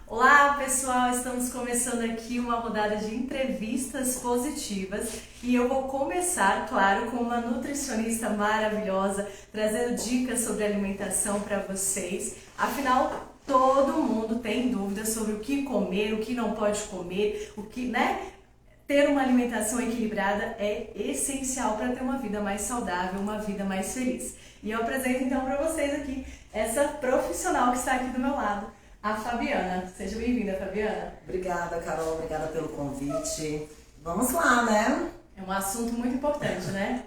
Olá pessoal, estamos começando aqui uma rodada de entrevistas positivas e eu vou começar, claro, com uma nutricionista maravilhosa, trazendo dicas sobre alimentação para vocês. Afinal, todo mundo tem dúvidas sobre o que comer, o que não pode comer, o que, Ter uma alimentação equilibrada é essencial para ter uma vida mais saudável, uma vida mais feliz. E eu apresento então para vocês aqui essa profissional que está aqui do meu lado, a Fabiana. Seja bem-vinda, Fabiana. Obrigada, Carol. Obrigada pelo convite. Vamos lá, né? É um assunto muito importante, né?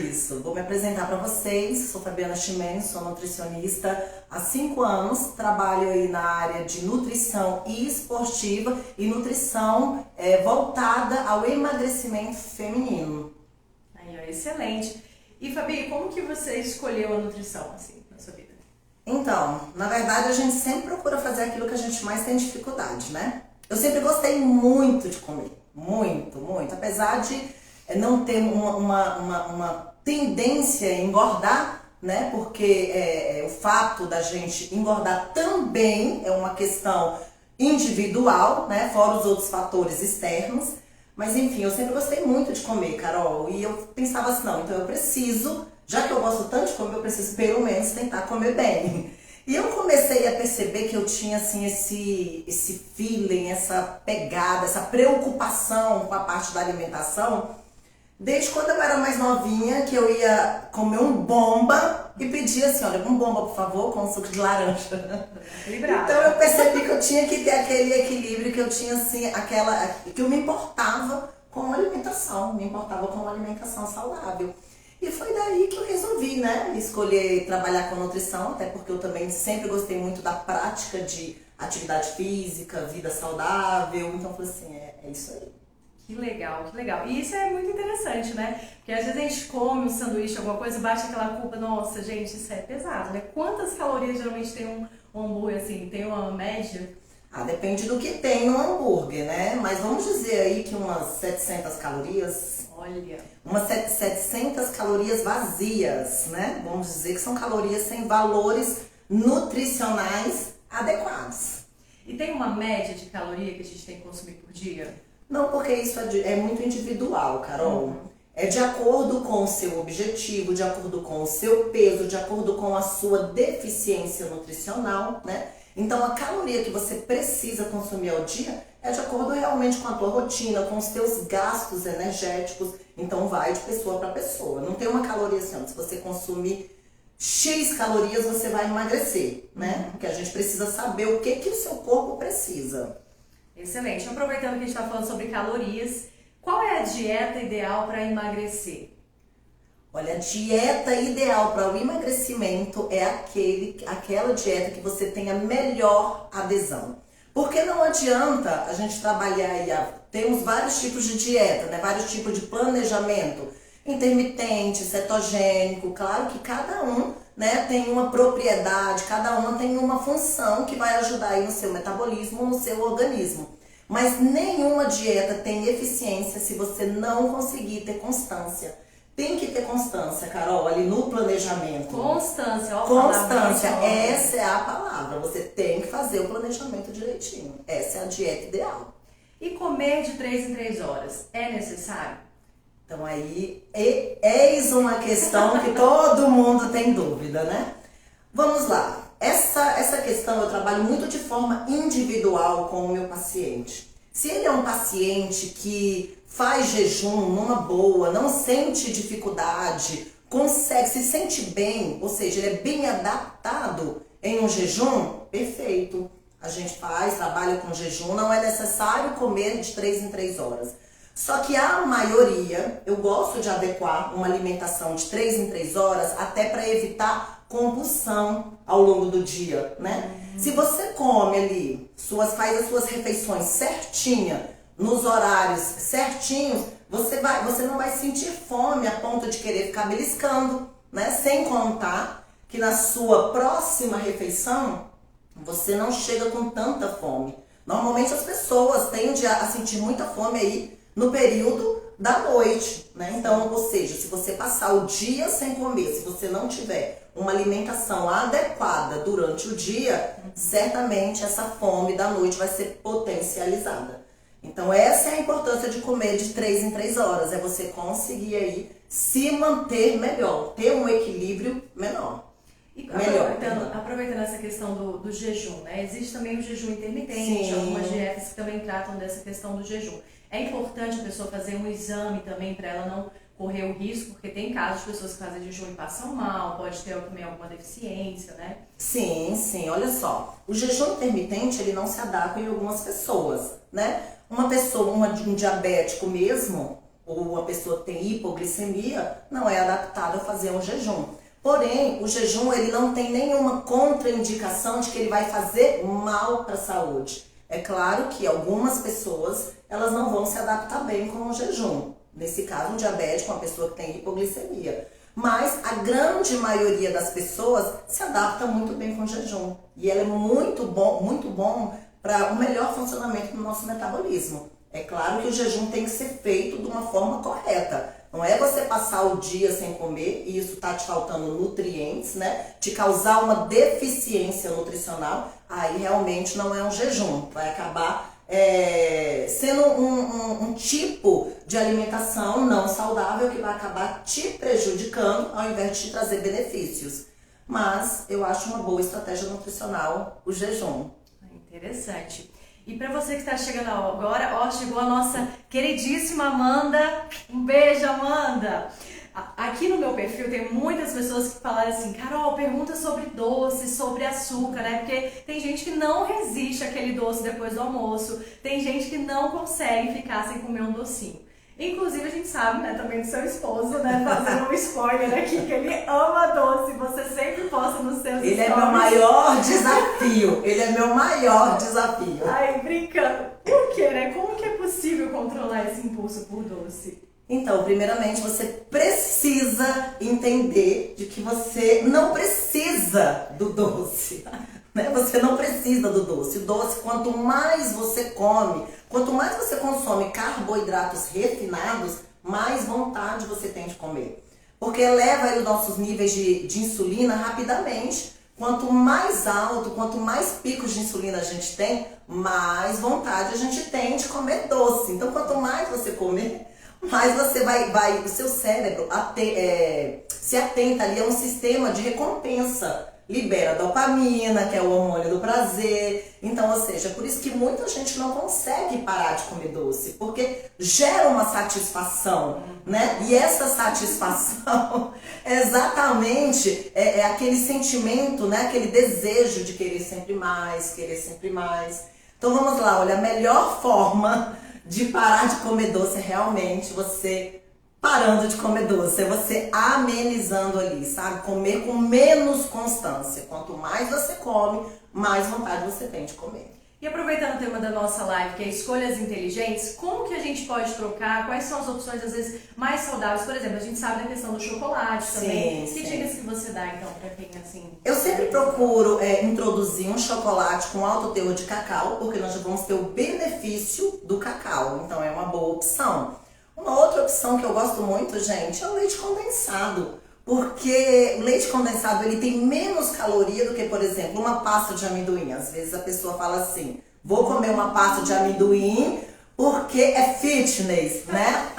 Isso. Vou me apresentar para vocês. Sou Fabiana Chimenez, sou nutricionista há 5 anos. Trabalho aí na área de nutrição e esportiva e nutrição voltada ao emagrecimento feminino. Aí, ó, excelente. E, Fabi, como que você escolheu a nutrição, assim, na sua vida? Então, na verdade, a gente sempre procura fazer aquilo que a gente mais tem dificuldade, né? Eu sempre gostei muito de comer. Muito, muito. Apesar de não ter uma tendência a engordar, né? Porque o fato da gente engordar também é uma questão individual, né? Fora os outros fatores externos. Mas enfim, eu sempre gostei muito de comer, Carol. E eu pensava assim, não, então eu preciso, já que eu gosto tanto de comer, eu preciso pelo menos tentar comer bem. E eu comecei a perceber que eu tinha assim esse feeling, essa pegada, essa preocupação com a parte da alimentação, desde quando eu era mais novinha, que eu ia comer um bomba e pedia assim, olha, um bomba, por favor, com suco de laranja. Equilibrado. Então eu percebi que eu tinha que ter aquele equilíbrio, que eu tinha assim, que eu me importava com a alimentação, me importava com uma alimentação saudável. E foi daí que eu resolvi, né, escolher trabalhar com nutrição, até porque eu também sempre gostei muito da prática de atividade física, vida saudável, então eu falei assim, é isso aí. Que legal, que legal. E isso é muito interessante, né? Porque às vezes a gente come um sanduíche, alguma coisa, bate aquela culpa, nossa, gente, isso é pesado, né? Quantas calorias geralmente tem um hambúrguer, assim, tem uma média? Depende do que tem no hambúrguer, né? Mas vamos dizer aí que umas 700 calorias. Olha. Umas 700 calorias vazias, né? Vamos dizer que são calorias sem valores nutricionais adequados. E tem uma média de caloria que a gente tem que consumir por dia? Não, porque isso é muito individual, Carol. É de acordo com o seu objetivo, de acordo com o seu peso, de acordo com a sua deficiência nutricional, né? Então, a caloria que você precisa consumir ao dia é de acordo realmente com a tua rotina, com os teus gastos energéticos. Então, vai de pessoa para pessoa. Não tem uma caloria assim, se você consumir X calorias, você vai emagrecer, né? Porque a gente precisa saber o que o seu corpo precisa. Excelente. Aproveitando que a gente está falando sobre calorias, qual é a dieta ideal para emagrecer? Olha, a dieta ideal para o emagrecimento é aquela dieta que você tenha melhor adesão. Porque não adianta a gente trabalhar aí, temos vários tipos de dieta, né? Vários tipos de planejamento, intermitente, cetogênico, claro que cada um, né, tem uma propriedade, cada uma tem uma função que vai ajudar aí no seu metabolismo, no seu organismo. Mas nenhuma dieta tem eficiência se você não conseguir ter constância. Tem que ter constância, Carol, ali no planejamento. Constância, ó. Constância, essa é a palavra. Você tem que fazer o planejamento direitinho. Essa é a dieta ideal. E comer de 3 em 3 horas é necessário? Então aí, eis uma questão que todo mundo tem dúvida, né? Vamos lá. Essa questão eu trabalho muito de forma individual com o meu paciente. Se ele é um paciente que faz jejum numa boa, não sente dificuldade, consegue, se sente bem, ou seja, ele é bem adaptado em um jejum, perfeito. A gente trabalha com jejum, não é necessário comer de 3 em 3 horas. Só que a maioria, eu gosto de adequar uma alimentação de 3 em 3 horas até para evitar compulsão ao longo do dia, né? Se você come ali, faz as suas refeições certinha, nos horários certinhos, você não vai sentir fome a ponto de querer ficar beliscando, né? Sem contar que na sua próxima refeição, você não chega com tanta fome. Normalmente as pessoas tendem a sentir muita fome aí no período da noite, né? Então, ou seja, se você passar o dia sem comer, se você não tiver uma alimentação adequada durante o dia, certamente essa fome da noite vai ser potencializada. Então essa é a importância de comer de 3 em 3 horas, é você conseguir aí se manter melhor, ter um equilíbrio menor. E aproveitando essa questão do jejum, né? Existe também o jejum intermitente, Sim. Algumas dietas que também tratam dessa questão do jejum. É importante a pessoa fazer um exame também para ela não correr o risco, porque tem casos de pessoas que fazem jejum e passam mal, pode ter também alguma deficiência, né? Sim, olha só, o jejum intermitente ele não se adapta em algumas pessoas, né? Uma pessoa, um diabético mesmo, ou uma pessoa que tem hipoglicemia, não é adaptado a fazer um jejum. Porém, o jejum ele não tem nenhuma contraindicação de que ele vai fazer mal para a saúde. É claro que algumas pessoas elas não vão se adaptar bem com o jejum. Nesse caso, um diabético, uma pessoa que tem hipoglicemia. Mas a grande maioria das pessoas se adapta muito bem com o jejum. E ele é muito bom para o melhor funcionamento do nosso metabolismo. É claro que o jejum tem que ser feito de uma forma correta. Não é você passar o dia sem comer e isso tá te faltando nutrientes, né? Te causar uma deficiência nutricional, aí realmente não é um jejum. Vai acabar sendo um tipo de alimentação não saudável que vai acabar te prejudicando ao invés de te trazer benefícios. Mas eu acho uma boa estratégia nutricional o jejum. Interessante. E para você que está chegando agora, chegou a nossa queridíssima Amanda. Um beijo, Amanda! Aqui no meu perfil tem muitas pessoas que falaram assim: Carol, pergunta sobre doce, sobre açúcar, né? Porque tem gente que não resiste àquele doce depois do almoço, tem gente que não consegue ficar sem comer um docinho. Inclusive a gente sabe, né, também do seu esposo, né, fazendo um spoiler aqui, que ele ama doce, você sempre posta nos seus stories. Ele é meu maior desafio, ele é meu maior desafio. Ai, brincando. Por quê, né? Como que é possível controlar esse impulso por doce? Então, primeiramente, você precisa entender de que você não precisa do doce. Né? Você não precisa do doce. O doce, quanto mais você come, quanto mais você consome carboidratos refinados, mais vontade você tem de comer. Porque eleva aí os nossos níveis de insulina rapidamente. Quanto mais alto, quanto mais picos de insulina a gente tem, mais vontade a gente tem de comer doce. Então, quanto mais você comer, mais você o seu cérebro se atenta ali a um sistema de recompensa. Libera dopamina, que é o hormônio do prazer. Então, ou seja, por isso que muita gente não consegue parar de comer doce, porque gera uma satisfação, né? E essa satisfação é exatamente aquele sentimento, né? Aquele desejo de querer sempre mais, querer sempre mais. Então vamos lá, olha, a melhor forma de parar de comer doce é realmente você parando de comer doce, é você amenizando ali, sabe? Comer com menos constância. Quanto mais você come, mais vontade você tem de comer. E aproveitando o tema da nossa live, que é escolhas inteligentes, como que a gente pode trocar? Quais são as opções, às vezes, mais saudáveis? Por exemplo, a gente sabe da questão do chocolate também. Que dicas que você dá, então, pra quem, assim... Eu sempre procuro introduzir um chocolate com alto teor de cacau, porque nós já vamos ter o benefício do cacau. Então, é uma boa opção. Uma outra opção que eu gosto muito, gente, é o leite condensado. Porque o leite condensado ele tem menos caloria do que, por exemplo, uma pasta de amendoim. Às vezes a pessoa fala assim, vou comer uma pasta de amendoim porque é fitness, né?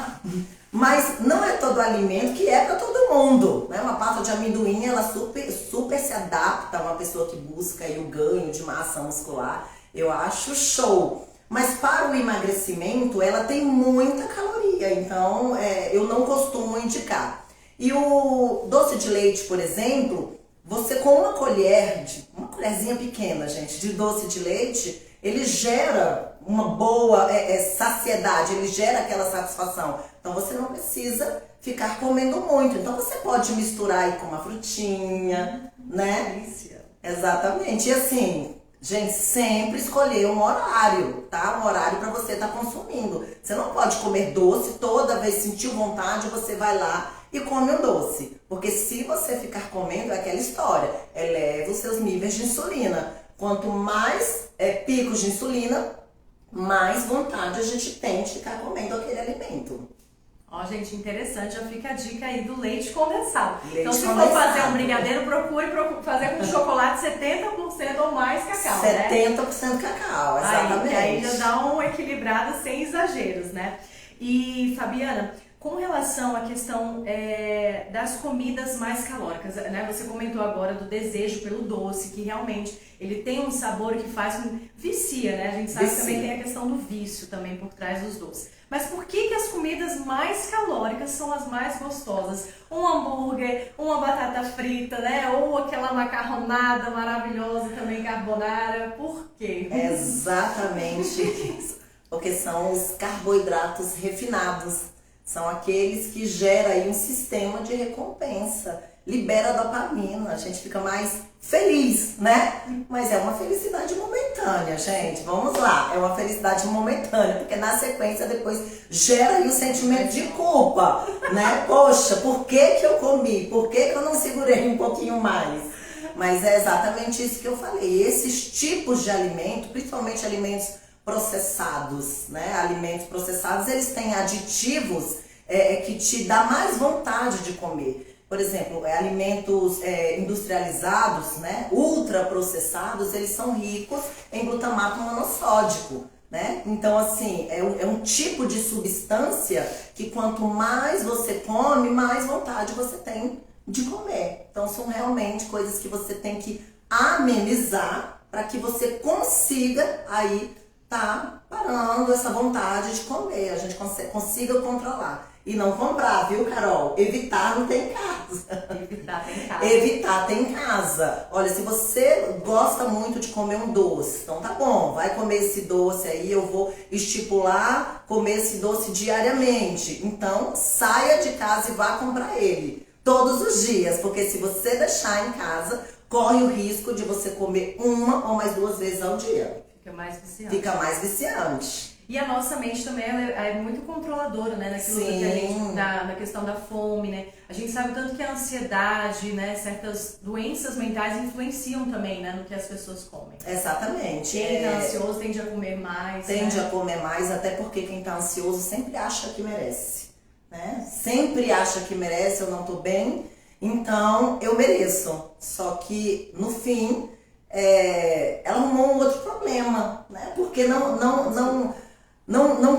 Mas não é todo alimento que é para todo mundo, né? Uma pasta de amendoim, ela super se adapta a uma pessoa que busca aí o ganho de massa muscular. Eu acho show. Mas para o emagrecimento, ela tem muita caloria, então eu não costumo indicar. E o doce de leite, por exemplo, você com uma colherzinha pequena, gente, de doce de leite, ele gera uma boa saciedade, ele gera aquela satisfação. Então você não precisa ficar comendo muito. Então você pode misturar aí com uma frutinha, né? Delícia. Exatamente. E assim, gente, sempre escolher um horário, tá? Um horário para você estar consumindo. Você não pode comer doce toda vez que sentiu vontade, você vai lá e come um doce. Porque se você ficar comendo, é aquela história, eleva os seus níveis de insulina. Quanto mais picos de insulina, mais vontade a gente tem de ficar comendo aquele alimento. Ó, gente, interessante, já fica a dica aí do leite condensado. Leite então, se condensado. for fazer um brigadeiro, procure fazer com chocolate 70% ou mais cacau, 70% cacau, exatamente. Aí já dá uma equilibrada sem exageros, né? E, Fabiana, com relação à questão das comidas mais calóricas, né? Você comentou agora do desejo pelo doce, que realmente ele tem um sabor que faz vicia, né? A gente sabe que também tem a questão do vício também por trás dos doces. Mas por que as comidas mais calóricas são as mais gostosas? Um hambúrguer, uma batata frita, né? Ou aquela macarronada maravilhosa também, carbonara. Por quê? É exatamente isso. Porque são os carboidratos refinados. São aqueles que geram aí um sistema de recompensa. Libera dopamina, a gente fica mais feliz, né? Mas é uma felicidade momentânea, gente. Vamos lá, é uma felicidade momentânea, porque na sequência depois gera aí o sentimento de culpa, né? Poxa, por que eu comi? Por que eu não segurei um pouquinho mais? Mas é exatamente isso que eu falei. Esses tipos de alimento, principalmente alimentos processados, né? Alimentos processados, eles têm aditivos que te dá mais vontade de comer. Por exemplo, alimentos industrializados, né, ultraprocessados, eles são ricos em glutamato monossódico, né? Então, assim, é um tipo de substância que quanto mais você come, mais vontade você tem de comer. Então, são realmente coisas que você tem que amenizar para que você consiga aí tá parando essa vontade de comer, a gente consiga controlar. E não comprar, viu, Carol? Evitar não tem casa. Evitar tem casa. Evitar tem casa. Olha, se você gosta muito de comer um doce, então tá bom, vai comer esse doce aí, eu vou estipular comer esse doce diariamente. Então, saia de casa e vá comprar ele todos os dias, porque se você deixar em casa, corre o risco de você comer uma ou mais 2 vezes ao dia. Fica mais viciante. Fica mais viciante. E a nossa mente também é muito controladora, né? Naquilo que a gente, na questão da fome, né? A gente sabe tanto que a ansiedade, né? Certas doenças mentais influenciam também, né? No que as pessoas comem. Exatamente. Quem tá ansioso tende a comer mais. Tende a comer mais, até porque quem tá ansioso sempre acha que merece, né? Sempre acha que merece, eu não tô bem, então eu mereço. Só que, no fim, ela arrumou um outro problema, né? Porque não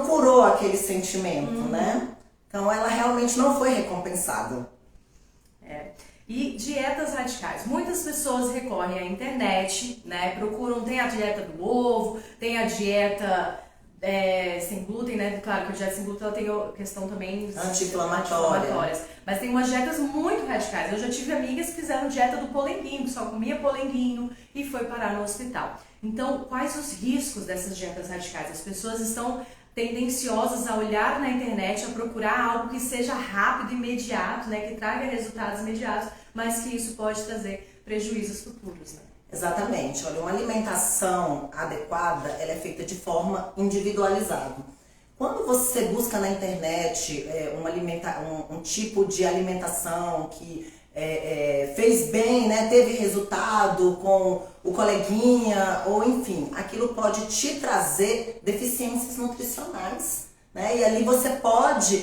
curou aquele sentimento, né? Então ela realmente não foi recompensada. E dietas radicais. Muitas pessoas recorrem à internet, né? Procuram, tem a dieta do ovo, tem a dieta sem glúten, né? Claro que a dieta sem glúten ela tem a questão também anti-inflamatórias. Mas tem umas dietas muito radicais. Eu já tive amigas que fizeram dieta do polenguinho, que só comia polenguinho e foi parar no hospital. Então, quais os riscos dessas dietas radicais? As pessoas estão tendenciosas a olhar na internet, a procurar algo que seja rápido, imediato, né? Que traga resultados imediatos, mas que isso pode trazer prejuízos futuros, né? Exatamente. Olha, uma alimentação adequada, ela é feita de forma individualizada. Quando você busca na internet um tipo de alimentação que fez bem, né, teve resultado com o coleguinha, ou enfim, aquilo pode te trazer deficiências nutricionais, né? E ali você pode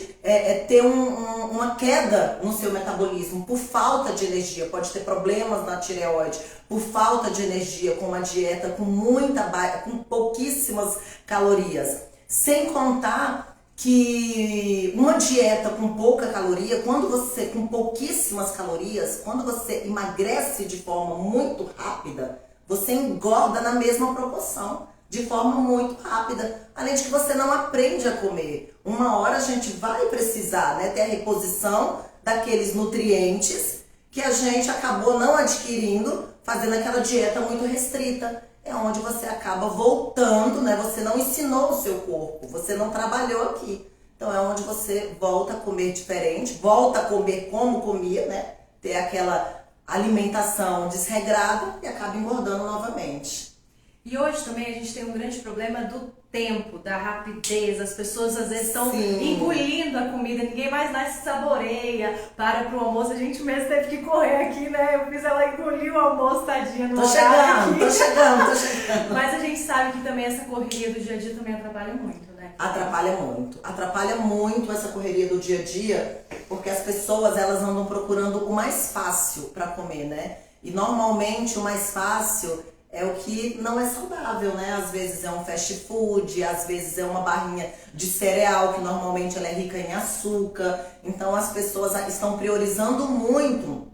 ter uma queda no seu metabolismo por falta de energia, pode ter problemas na tireoide por falta de energia, com uma dieta com pouquíssimas calorias. Sem contar que uma dieta com pouca caloria, com pouquíssimas calorias, quando você emagrece de forma muito rápida, você engorda na mesma proporção, de forma muito rápida. Além de que você não aprende a comer. Uma hora a gente vai precisar, né, ter a reposição daqueles nutrientes que a gente acabou não adquirindo, fazendo aquela dieta muito restrita. É onde você acaba voltando, né? Você não ensinou o seu corpo, você não trabalhou aqui. Então é onde você volta a comer diferente, volta a comer como comia, né? Ter aquela alimentação desregrada e acaba engordando novamente. E hoje também a gente tem um grande problema do tempo, da rapidez. As pessoas às vezes estão engolindo a comida, ninguém mais nasce saboreia, para pro almoço. A gente mesmo teve que correr aqui, né? Eu fiz ela engolir o almoço, tadinha, no Tô horário chegando, tô chegando. Mas a gente sabe que também essa correria do dia a dia também atrapalha muito, né? Atrapalha muito essa correria do dia a dia, porque as pessoas elas andam procurando o mais fácil para comer, né? E normalmente o mais fácil é o que não é saudável, né? Às vezes é um fast food, às vezes é uma barrinha de cereal, que normalmente ela é rica em açúcar. Então as pessoas estão priorizando muito,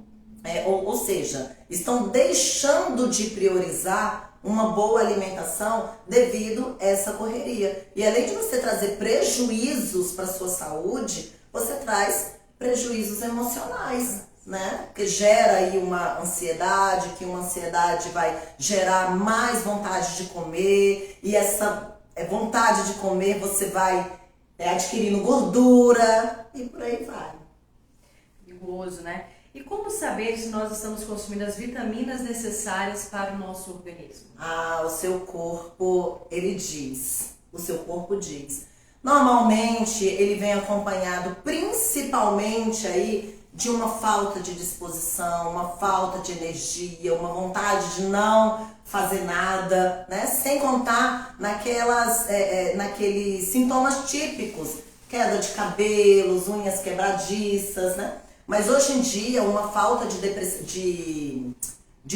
ou seja, estão deixando de priorizar uma boa alimentação devido a essa correria. E além de você trazer prejuízos para a sua saúde, você traz prejuízos emocionais, né? Porque gera aí uma ansiedade, que uma ansiedade vai gerar mais vontade de comer, e essa vontade de comer você vai adquirindo gordura e por aí vai. Perigoso, né? E como saber se nós estamos consumindo as vitaminas necessárias para o nosso organismo? O seu corpo, ele diz. O seu corpo diz. Normalmente, ele vem acompanhado principalmente aí de uma falta de disposição, uma falta de energia, uma vontade de não fazer nada, né? Sem contar naqueles sintomas típicos, queda de cabelos, unhas quebradiças, né? Mas hoje em dia, uma falta de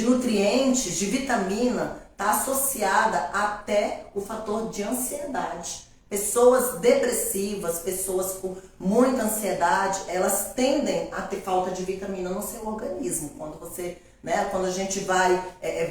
nutrientes, de vitamina, está associada até o fator de ansiedade. Pessoas depressivas, pessoas com muita ansiedade, elas tendem a ter falta de vitamina no seu organismo. Quando a gente vai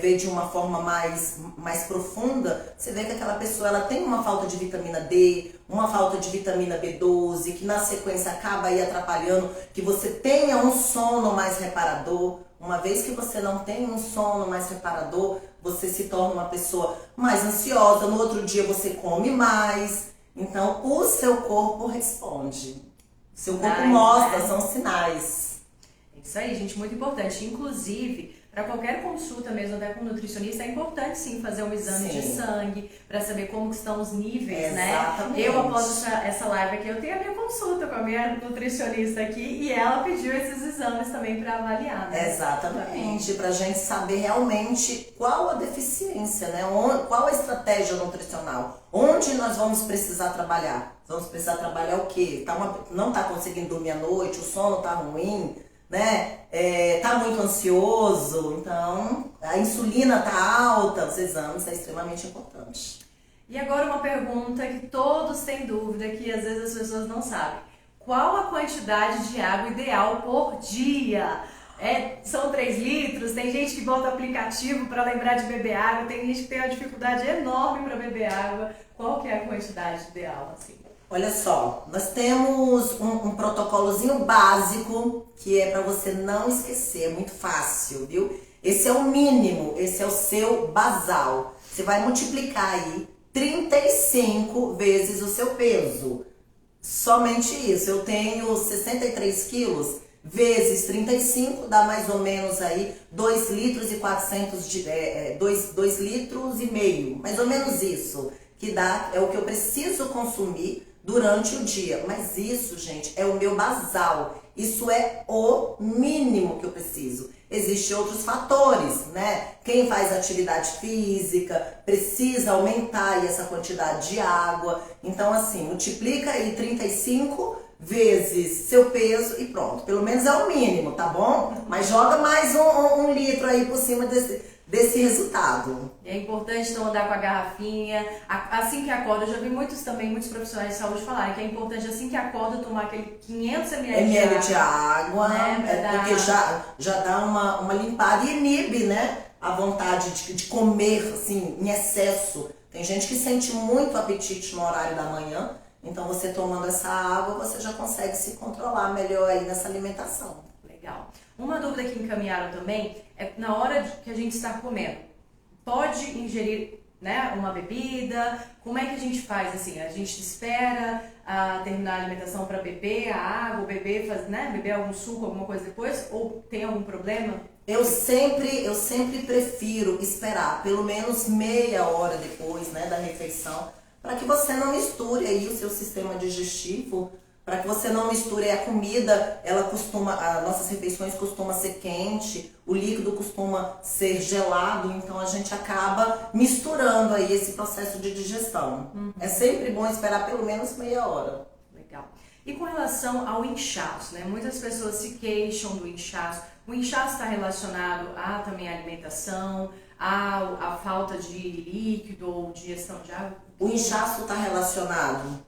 ver de uma forma mais profunda, você vê que aquela pessoa ela tem uma falta de vitamina D, uma falta de vitamina B12, que na sequência acaba aí atrapalhando que você tenha um sono mais reparador. Uma vez que você não tem um sono mais reparador, você se torna uma pessoa mais ansiosa, no outro dia você come mais. Então, o seu corpo responde. O seu corpo mostra, são sinais. É isso aí, gente, muito importante. Inclusive, para qualquer consulta mesmo, até com nutricionista, é importante sim fazer um exame de sangue para saber como estão os níveis, Exatamente. né? Eu, após essa live aqui, eu tenho a minha consulta com a minha nutricionista aqui e ela pediu esses exames também para avaliar, né? Exatamente, para a gente saber realmente qual a deficiência, né? Qual a estratégia nutricional, onde nós vamos precisar trabalhar. Vamos precisar trabalhar o quê? Não está conseguindo dormir à noite, o sono está ruim, né? Tá muito ansioso, então a insulina tá alta, os exames é extremamente importante. E agora uma pergunta que todos têm dúvida, que às vezes as pessoas não sabem. Qual a quantidade de água ideal por dia? São 3 litros, tem gente que bota aplicativo para lembrar de beber água, tem gente que tem uma dificuldade enorme para beber água. Qual que é a quantidade ideal, assim? Olha só, nós temos um protocolozinho básico que é para você não esquecer, é muito fácil, viu? Esse é o mínimo, esse é o seu basal. Você vai multiplicar aí 35 vezes o seu peso. Somente isso, eu tenho 63 quilos, vezes 35 dá mais ou menos aí 2 litros e 400 2 litros e meio, mais ou menos isso, que dá, é o que eu preciso consumir durante o dia. Mas isso, gente, é o meu basal. Isso é o mínimo que eu preciso. Existem outros fatores, né? Quem faz atividade física precisa aumentar aí essa quantidade de água. Então, assim, multiplica aí 35 vezes seu peso e pronto. Pelo menos é o mínimo, tá bom? Mas joga mais um litro aí por cima desse resultado. É importante então andar com a garrafinha, assim que acorda. Eu já vi muitos profissionais de saúde falarem que é importante assim que acorda tomar aquele 500 ml de água, né, porque já dá uma limpada e inibe, né, a vontade de comer assim, em excesso. Tem gente que sente muito apetite no horário da manhã, então você tomando essa água, você já consegue se controlar melhor aí nessa alimentação. Legal. Uma dúvida que encaminharam também é na hora que a gente está comendo, pode ingerir, né, uma bebida? Como é que a gente faz assim? A gente espera terminar a alimentação para beber a água, beber algum suco, alguma coisa depois? Ou tem algum problema? Eu sempre prefiro esperar pelo menos meia hora depois, né, da refeição, para que você não misture aí o seu sistema digestivo, para que você não misture a comida, as nossas refeições costumam ser quente, o líquido costuma ser gelado, então a gente acaba misturando aí esse processo de digestão. É sempre bom esperar pelo menos meia hora. Legal. E com relação ao inchaço, né? Muitas pessoas se queixam do inchaço. O inchaço está relacionado a também a alimentação, a falta de líquido ou digestão de água? O inchaço está relacionado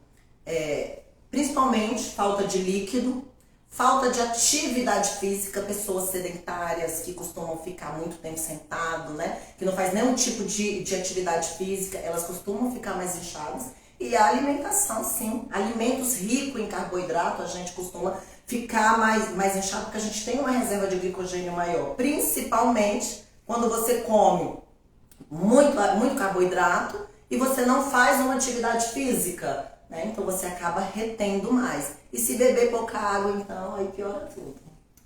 principalmente falta de líquido, falta de atividade física, pessoas sedentárias que costumam ficar muito tempo sentado, né? Que não faz nenhum tipo de atividade física, elas costumam ficar mais inchadas. E a alimentação, sim. Alimentos ricos em carboidrato, a gente costuma ficar mais inchado porque a gente tem uma reserva de glicogênio maior. Principalmente quando você come muito carboidrato e você não faz uma atividade física, né? Então você acaba retendo mais. E se beber pouca água, então, aí piora tudo.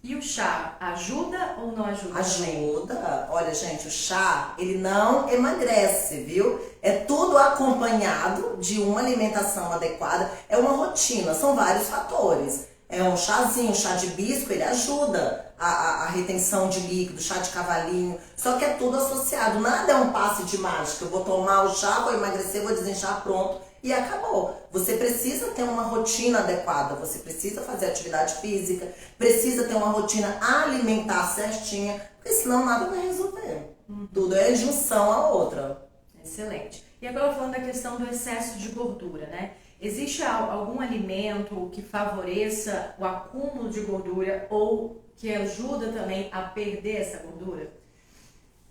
E o chá ajuda ou não ajuda? Ajuda. Olha, gente, o chá, ele não emagrece, viu? É tudo acompanhado de uma alimentação adequada. É uma rotina, são vários fatores. É um chazinho, chá de hibisco, ele ajuda a retenção de líquido, chá de cavalinho. Só que é tudo associado. Nada é um passe de mágica. Eu vou tomar o chá, vou emagrecer, vou desinchar, pronto. E acabou. Você precisa ter uma rotina adequada, você precisa fazer atividade física, precisa ter uma rotina alimentar certinha, porque senão nada vai resolver. Tudo é junção a outra. Excelente. E agora falando da questão do excesso de gordura, né? Existe algum alimento que favoreça o acúmulo de gordura ou que ajuda também a perder essa gordura?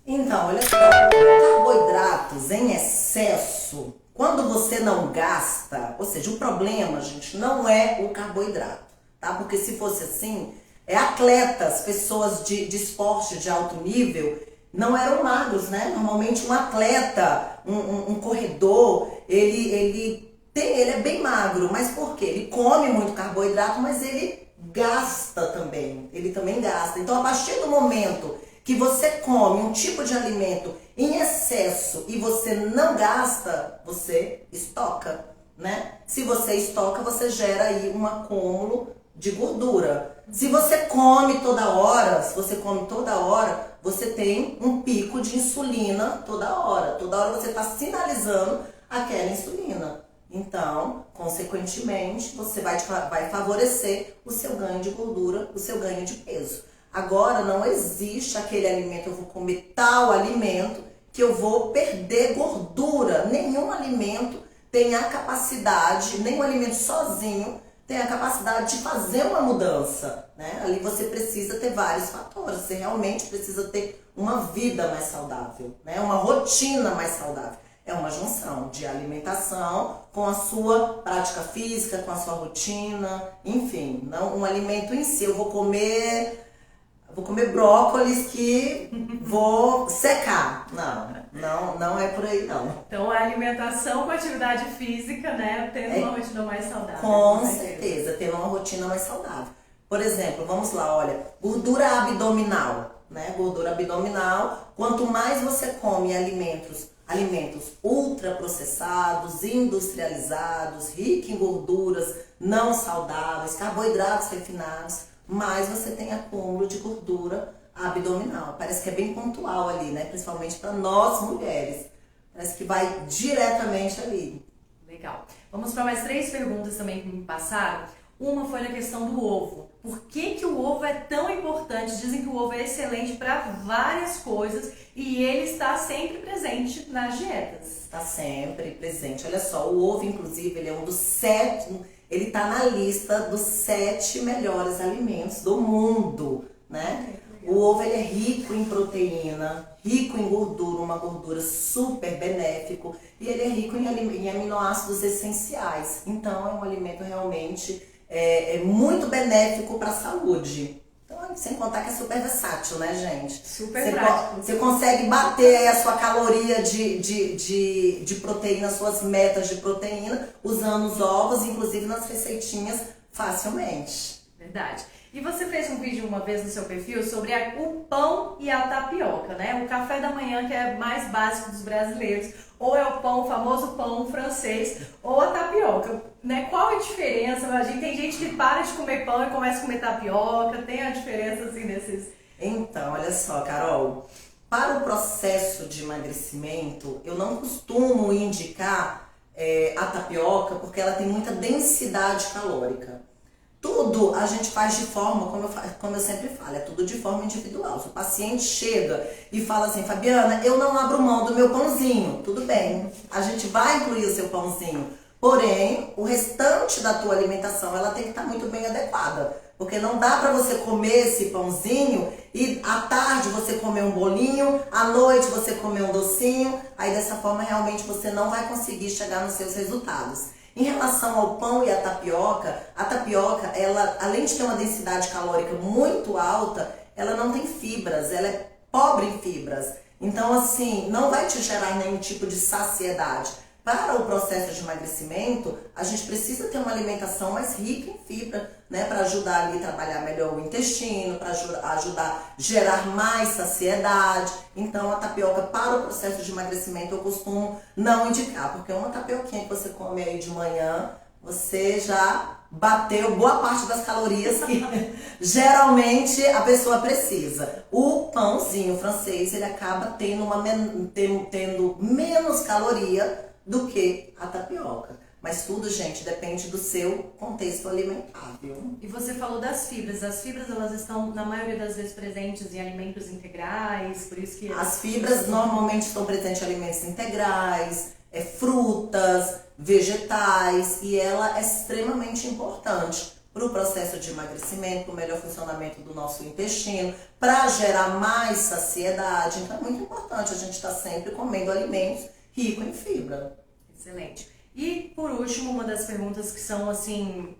Então, olha só, carboidratos em excesso, quando você não gasta, ou seja, o problema, gente, não é o carboidrato, tá? Porque se fosse assim, atletas, pessoas de esporte de alto nível, não eram magros, né? Normalmente um atleta, um corredor, ele é bem magro, mas por quê? Ele come muito carboidrato, mas ele gasta também, ele também gasta. Então, a partir do momento que você come um tipo de alimento em excesso e você não gasta, você estoca, né? Se você estoca, você gera aí um acúmulo de gordura. Se você come toda hora, você tem um pico de insulina toda hora. Toda hora você está sinalizando aquela insulina. Então, consequentemente, você vai favorecer o seu ganho de gordura, o seu ganho de peso. Agora, não existe aquele alimento, eu vou comer tal alimento que eu vou perder gordura. Nenhum alimento tem a capacidade, nenhum alimento sozinho tem a capacidade de fazer uma mudança, né? Ali você precisa ter vários fatores, você realmente precisa ter uma vida mais saudável, né? Uma rotina mais saudável. É uma junção de alimentação com a sua prática física, com a sua rotina, enfim, não um alimento em si. Eu vou comer brócolis que vou secar. Não é por aí não. Então a alimentação com atividade física, né, tendo uma rotina mais saudável. Com certeza, tendo uma rotina mais saudável. Por exemplo, vamos lá, olha, gordura abdominal, né? Gordura abdominal, quanto mais você come alimentos ultraprocessados, industrializados, ricos em gorduras não saudáveis, carboidratos refinados, mais você tem acúmulo de gordura abdominal. Parece que é bem pontual ali, né? Principalmente para nós mulheres. Parece que vai diretamente ali. Legal. Vamos para mais 3 perguntas também que me passaram. Uma foi na questão do ovo. Por que o ovo é tão importante? Dizem que o ovo é excelente para várias coisas e ele está sempre presente nas dietas. Está sempre presente. Olha só, o ovo, inclusive, ele é um dos 7... Ele está na lista dos 7 melhores alimentos do mundo, né? O ovo ele é rico em proteína, rico em gordura, uma gordura super benéfico, e ele é rico em aminoácidos essenciais. Então, é um alimento realmente muito benéfico para a saúde. Então, sem contar que é super versátil, né, gente? Super prático. Você consegue bater aí a sua caloria de proteína, suas metas de proteína, usando os ovos, inclusive nas receitinhas, facilmente. Verdade. E você fez um vídeo uma vez no seu perfil sobre o pão e a tapioca, né? O café da manhã que é mais básico dos brasileiros, ou é o pão, o famoso pão francês, ou a tapioca, né? Qual a diferença? Tem gente que para de comer pão e começa a comer tapioca, tem a diferença assim desses... Então, olha só, Carol, para o processo de emagrecimento, eu não costumo indicar a tapioca porque ela tem muita densidade calórica. Tudo a gente faz de forma, como eu sempre falo, é tudo de forma individual. Se o paciente chega e fala assim, Fabiana, eu não abro mão do meu pãozinho, tudo bem, a gente vai incluir o seu pãozinho. Porém, o restante da tua alimentação, ela tem que estar muito bem adequada. Porque não dá para você comer esse pãozinho e à tarde você comer um bolinho, à noite você comer um docinho. Aí dessa forma realmente você não vai conseguir chegar nos seus resultados. Em relação ao pão e a tapioca, ela, além de ter uma densidade calórica muito alta, ela não tem fibras, ela é pobre em fibras. Então, assim, não vai te gerar nenhum tipo de saciedade. Para o processo de emagrecimento, a gente precisa ter uma alimentação mais rica em fibra, né? Para ajudar ali a trabalhar melhor o intestino, para ajudar a gerar mais saciedade. Então, a tapioca para o processo de emagrecimento eu costumo não indicar, porque uma tapioquinha que você come aí de manhã, você já bateu boa parte das calorias que geralmente a pessoa precisa. O pãozinho francês, ele acaba tendo menos caloria do que a tapioca. Mas tudo, gente, depende do seu contexto alimentar, viu? E você falou das fibras. As fibras, elas estão, na maioria das vezes, presentes em alimentos integrais, por isso que... As fibras normalmente estão presentes em alimentos integrais, frutas, vegetais, e ela é extremamente importante para o processo de emagrecimento, para o melhor funcionamento do nosso intestino, para gerar mais saciedade. Então é muito importante a gente estar sempre comendo alimentos ricos em fibra. Excelente. E por último, uma das perguntas que são assim,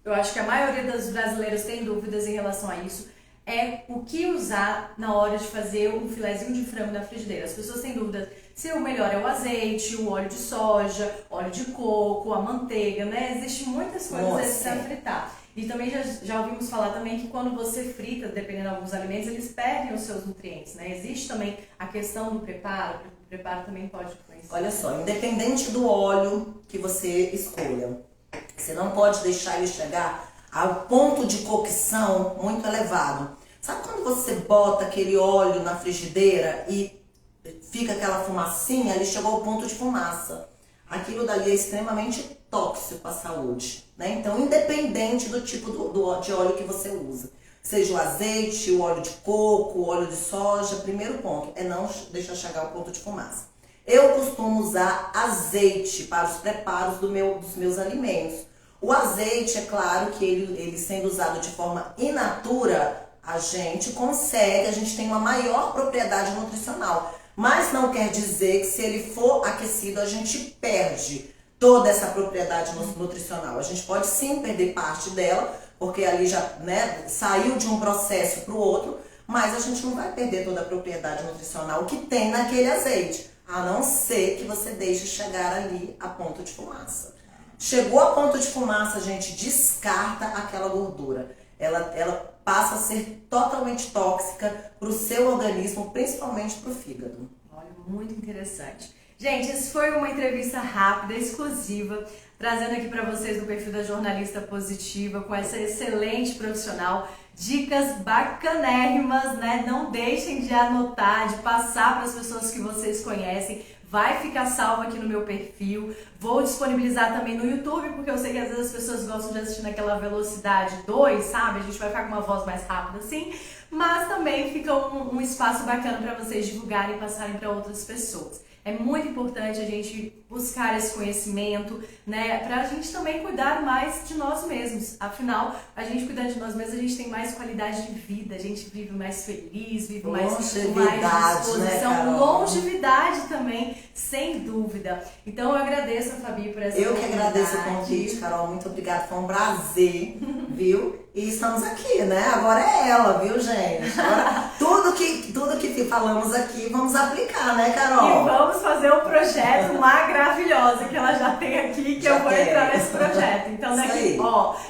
eu acho que a maioria dos brasileiros tem dúvidas em relação a isso, é o que usar na hora de fazer um filezinho de frango na frigideira. As pessoas têm dúvidas se o melhor é o azeite, o óleo de soja, óleo de coco, a manteiga, né? Existem muitas coisas para fritar. E também já ouvimos falar também que quando você frita, dependendo de alguns alimentos, eles perdem os seus nutrientes, né? Existe também a questão do preparo, o preparo também pode influenciar. Olha só, independente do óleo que você escolha, você não pode deixar ele chegar ao ponto de cocção muito elevado. Sabe quando você bota aquele óleo na frigideira e fica aquela fumacinha? Ele chegou ao ponto de fumaça. Aquilo dali é extremamente tóxico à saúde, né? Então, independente do tipo de óleo que você usa, seja o azeite, o óleo de coco, o óleo de soja, primeiro ponto é não deixar chegar ao ponto de fumaça. Eu costumo usar azeite para os preparos dos meus alimentos. O azeite, é claro que ele sendo usado de forma in natura, a gente tem uma maior propriedade nutricional. Mas não quer dizer que se ele for aquecido, a gente perde toda essa propriedade nutricional. A gente pode sim perder parte dela, porque ali já, né, saiu de um processo para o outro, mas a gente não vai perder toda a propriedade nutricional que tem naquele azeite, a não ser que você deixe chegar ali a ponto de fumaça. Chegou a ponto de fumaça, a gente descarta aquela gordura. Ela passa a ser totalmente tóxica para o seu organismo, principalmente para o fígado. Olha, muito interessante. Gente, isso foi uma entrevista rápida, exclusiva, trazendo aqui para vocês do perfil da Jornalista Positiva, com essa excelente profissional, dicas bacanérrimas, né? Não deixem de anotar, de passar para as pessoas que vocês conhecem. Vai ficar salvo aqui no meu perfil. Vou disponibilizar também no YouTube, porque eu sei que às vezes as pessoas gostam de assistir naquela velocidade 2, sabe? A gente vai ficar com uma voz mais rápida assim. Mas também fica um espaço bacana para vocês divulgarem e passarem para outras pessoas. É muito importante a gente buscar esse conhecimento, né? Pra gente também cuidar mais de nós mesmos. Afinal, a gente cuidando de nós mesmos, a gente tem mais qualidade de vida, a gente vive mais feliz, vive mais disposição, né, longevidade também, sem dúvida. Então eu agradeço a Fabi por essa oportunidade. Eu que agradeço o convite, Carol, muito obrigada, foi um prazer viu? E estamos aqui, né? Agora é ela, viu, gente? Agora, tudo que falamos aqui, vamos aplicar, né, Carol? E vamos fazer o projeto Maravilhosa que ela já tem aqui, que Já eu vou tem. entrar nesse projeto. Então Isso daqui, aí.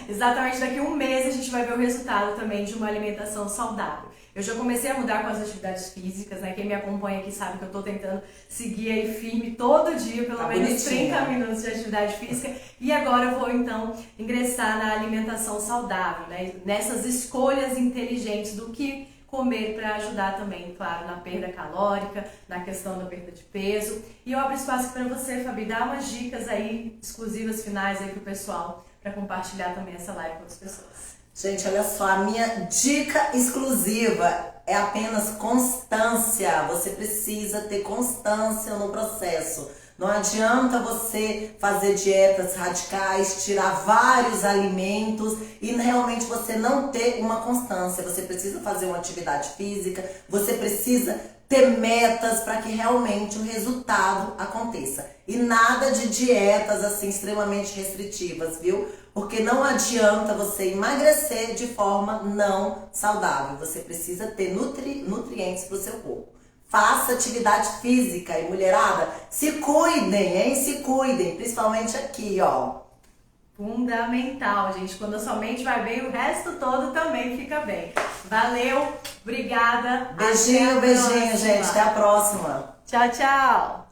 exatamente daqui a um mês a gente vai ver o resultado também de uma alimentação saudável. Eu já comecei a mudar com as atividades físicas, né? Quem me acompanha aqui sabe que eu tô tentando seguir aí firme todo dia, pelo Tá menos bonitinha. 30 minutos de atividade física. E agora eu vou então ingressar na alimentação saudável, né? Nessas escolhas inteligentes do que comer para ajudar também, claro, na perda calórica, na questão da perda de peso. E eu abro espaço para você, Fabi, dar umas dicas aí exclusivas finais aí pro pessoal, para compartilhar também essa live com outras pessoas. Gente, olha só, a minha dica exclusiva é apenas constância. Você precisa ter constância no processo. Não adianta você fazer dietas radicais, tirar vários alimentos e realmente você não ter uma constância. Você precisa fazer uma atividade física, você precisa ter metas para que realmente o resultado aconteça. E nada de dietas assim extremamente restritivas, viu? Porque não adianta você emagrecer de forma não saudável. Você precisa ter nutrientes para o seu corpo. Faça atividade física e mulherada, se cuidem, hein? Se cuidem, principalmente aqui, ó. Fundamental, gente. Quando a sua mente vai bem, o resto todo também fica bem. Valeu, obrigada. Beijinho, Até a beijinho, próxima. gente. Até a próxima. Tchau, tchau.